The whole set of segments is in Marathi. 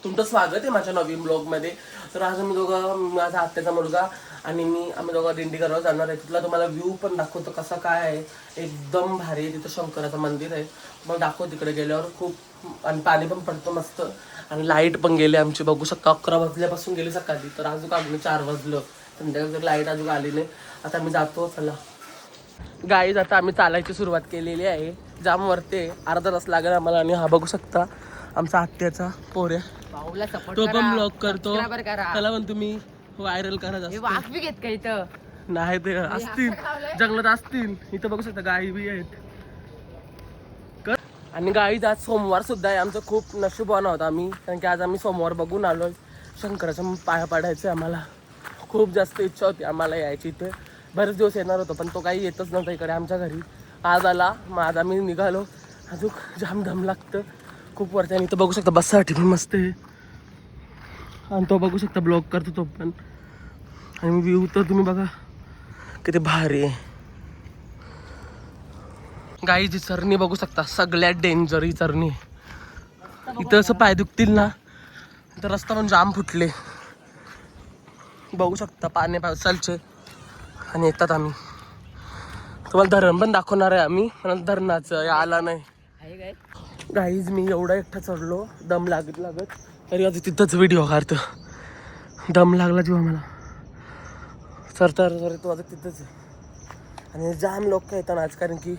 तुमचं स्वागत आहे माझ्या नवीन ब्लॉगमध्ये. तर आज आम्ही दोघं, माझा आत्याचा मुलगा आणि आम्ही दोघं दिंडी करायला जाणार आहे. तिथला तुम्हाला व्ह्यू पण दाखवतो कसा काय आहे. एकदम भारी आहे. तिथं शंकराचं मंदिर आहे. मग दाखव तिकडे गेल्यावर खूप, आणि पाणी पण पडतं मस्त, आणि लाईट पण गेली आमची. बघू शकता 11 वाजल्यापासून गेली सकाळी, तर अजून अजून 4 वाजलं. संध्याकाळी लाईट अजून आली नाही. आता आम्ही जातो. चला गाईज, आता आम्ही चालायची सुरुवात केलेली आहे. जाम वरते अर्धा तास लागेल आम्हाला. आणि हा बघू शकता आमचा आत्याचा पोऱ्या, तो पण ब्लॉग करतो. त्याला पण तुम्ही व्हायरल करा. जास्त नाही ते असतील जंगलात असतील. इथं बघू शकता गाई बी आहेत. आणि गाईज आज सोमवार सुद्धा आहे. आमचं खूप नशीबवान होता आम्ही, कारण की आज आम्ही सोमवार बघून आलोय. शंकराच्या पाया पडायचं आम्हाला खूप जास्त इच्छा होती आम्हाला यायची. इथे बरेच दिवस येणार होतो, पण तो काही येतच नव्हता इकडे आमच्या घरी. आज आला. मग आज आम्ही निघालो. अजून जाम दम लागतं खूप वरती. आणि इथं बघू शकता बससाठी पण मस्त आहे. आणि तो बघू शकता ब्लॉग करतो तो पण. आणि व्ह्यू तर तुम्ही बघा किती भारी आहे. गाईची चरणी बघू शकता, सगळ्यात डेंजर ही चरणी. इथं असं पाय दुखतील ना, तर रस्ता पण जाम फुटले. बघू शकता पाणी पावसालचे. आणि येतात आम्ही. तुम्हाला धरण पण दाखवणार आहे आम्ही, पण धरणाचं आला नाही. गाईज मी एवढा एकटा चढलो, दम लागत तरी आज तिथंच व्हिडिओ काढतो. दम लागला जेव्हा मला चढता तो आता तिथंच आहे. आणि जाम लोक येतात आज, कारण की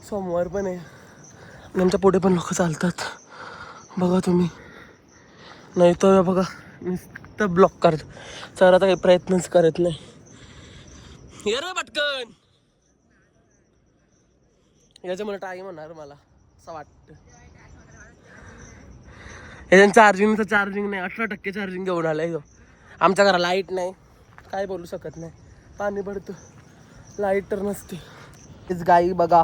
सोमवार पण आहे. आणि आमच्या पुढे पण लोक चालतात बघा तुम्ही. नाही तर बघा नुसतं ब्लॉक करत. चढ आता काही प्रयत्नच करत नाही. ये रे पटकन. याच्यामुळे टाईम होणार मला असं वाटतं. याच्या चार्जिंग नाही, 18% चार्जिंग घेऊन आलाय. आमच्या घरात लाईट नाही, काय बोलू शकत नाही. पाणी पडतं, लाईट तर नसते. तीच गाई बघा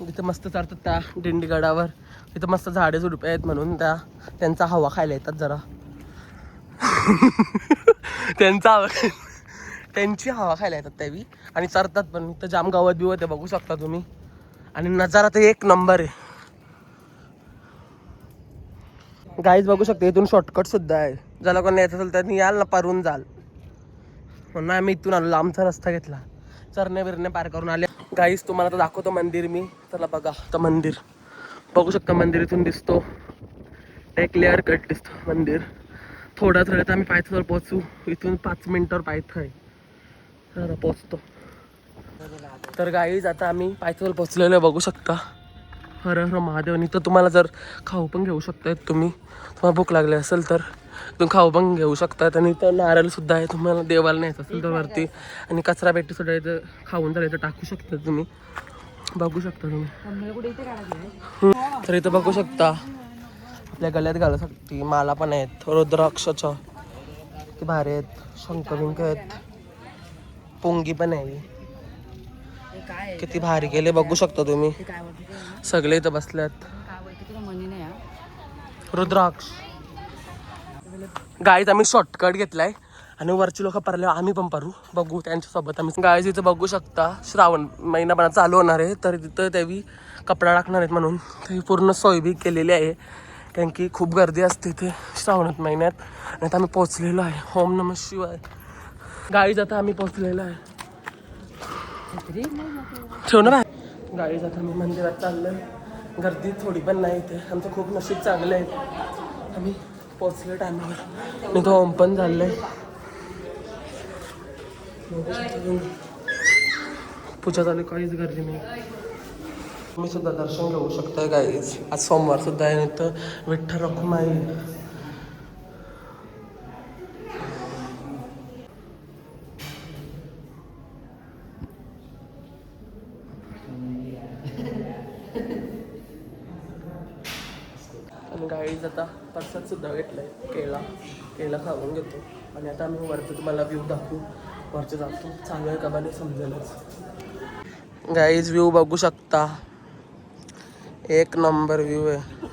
इथं मस्त चालतात त्या दिंडीगडावर. इथं मस्त झाडे झुडपे आहेत म्हणून त्यांचा हवा खायला येतात जरा. त्यांची हवा खायला येतात त्यावी. आणि चरतात पण. इथं जाम गवत बिवत आहे बघू शकता तुम्ही. आणि नजारा तर एक नंबर आहे. गाईज बघू शकता इथून शॉर्टकट सुद्धा आहे. ज्याला कोणी यायचं असेल त्यांनी याल ना, पारून जाल. म्हणून आम्ही इथून आलो, लांबचा रस्ता घेतला. चरणे बिरणे पार करून आले. गाईज तुम्हाला तर दाखवतो मंदिर मी. चला बघा तर मंदिर बघू शकता. मंदिर इथून दिसतो, एक क्लिअर कट दिसतो मंदिर. थोडाच वेळात आम्ही पायथ्यावर पोहोचू. इथून 5 मिनिटावर पायथ्या आहे, पोचतो. तर गाईज आता आम्ही पायथ्यावर पोचलेलो बघू शकता. हर हर महादेव. आणि इथं तुम्हाला जर खाऊ पण घेऊ शकतायत तुम्ही. तुम्हाला भूक लागली असेल तर तुम्ही खाऊ पण घेऊ शकतात. आणि इथं नारळ सुद्धा आहे. तुम्हाला देवाला न्यायचं असेल तर वरती. आणि कचरा पेटी सुद्धा इथं खाऊन तर इथं टाकू शकता तुम्ही. बघू शकता तुम्ही. तर इथं बघू शकता आपल्या गळ्यात घालायसाठी माला पण आहेत रुद्राक्षाच्या. किती भारी आहेत. शंखबिंक आहेत. पुंगी पण आहे. किती भारी केले बघू शकता तुम्ही. सगळे इथं बसल्यात. रुद्राक्ष. गाईज आम्ही शॉर्टकट घेतलाय आणि वरची लोक परल्यावर आम्ही पण परू. बघू त्यांच्यासोबत आम्ही. गाईज इथं बघू शकता श्रावण महिना पण चालू होणार आहे, तर तिथं त्यावी कपडा टाकणार आहेत म्हणून ते पूर्ण सोय बी केलेली आहे. कारण की खूप गर्दी असते इथे श्रावणात महिन्यात. आणि आता आम्ही पोचलेलो आहे. ओम नमः शिवाय. गाईज आता आम्ही पोचलेलो आहे. ठेवणार आहे. गाईज आता आम्ही मंदिरात चाललोय. गर्दी थोडी पण नाही इथे. आमचं खूप नशीब चांगलं आहे. आम्ही पोचले टायमावर. मी तो ओम पण झालंय. पूजा झाली, काहीच गर्दी नाही. तुम्ही सुद्धा दर्शन घेऊ शकता गाईज. आज सोमवार सुद्धा आहे. तर विठ्ठल रखुमाई. आणि गाईज आता प्रसाद सुद्धा घेतलाय. केला खाऊन घेतो. आणि आता आम्ही वरचं तुम्हाला व्ह्यू दाखवू. वरचं जातो. चांगलं आहे का बा नाही समजेलच. गाईज व्ह्यू बघू शकता, एक नंबर व्ह्यू आहे.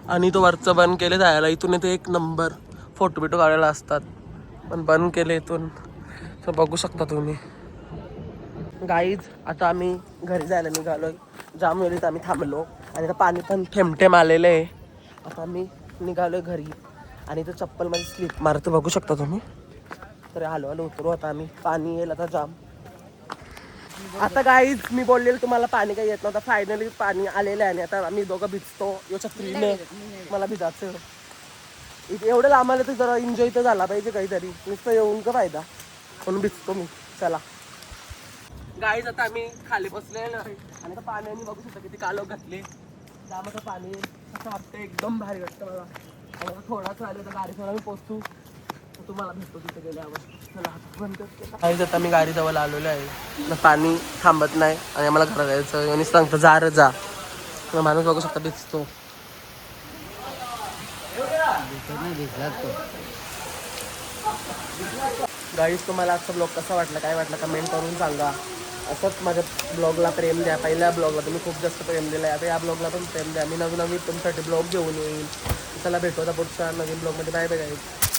आणि तो वरचं बंद केले जायला. इथून इथे एक नंबर फोटो बिटो काढायला असतात, पण बंद केले इथून. तर बघू शकता तुम्ही. गाईज आता आम्ही घरी जायला निघालोय. जाम वेळेत आम्ही थांबलो. आणि आता पाणी पण थेंबथेंब आलेलं आहे. आता मी निघालोय घरी आणि इथं चप्पलमध्ये स्लिप मारतो बघू शकता तुम्ही. तर आलो उतरू आता आम्ही. पाणी येईल आता जाम. आता गाईज मी बोललेलं तुम्हाला पाणी काही येत नव्हतं, फायनली पाणी आलेलं आहे आणि आता आम्ही दोघं भिजतो या छत्रीने. मला भिजायचं इथे एवढं लांब आलं तर जरा एन्जॉय तर झाला पाहिजे काहीतरी, नुसतं येऊन का फायदा, म्हणून भिजतो मी. चला गाईज आता आम्ही खाली बसलेलो आहे आणि आता पाण्याने बघू शकता किती कालोख घातले. त्यामध्ये पाणी असं वाटतं एकदम भारी वाटतं मला. आणि आता थोडाच आले तर गाडीवर आम्ही पोचू, तुम्हाला भेटतो तिथे गेल्यावर. चला गाईज आता मी गाडीजवळ आलेलो आहे. पाणी थांबत नाही आणि आम्हाला घरात जायचं आणि सांगतं जा रे जा. माणूस बघू शकता भिजतो. गाईज तुम्हाला आजचा ब्लॉग कसा वाटला, काय वाटलं कमेंट करून सांगा. असंच माझ्या ब्लॉगला प्रेम द्या. पहिल्या ब्लॉगला तुम्ही खूप जास्त प्रेम दिलं आहे, आता या ब्लॉगला पण प्रेम द्या. मी नवीन तुमच्यासाठी ब्लॉग घेऊन येईल. चला भेटू आता पुढच्या नवीन ब्लॉगमध्ये. Bye bye guys.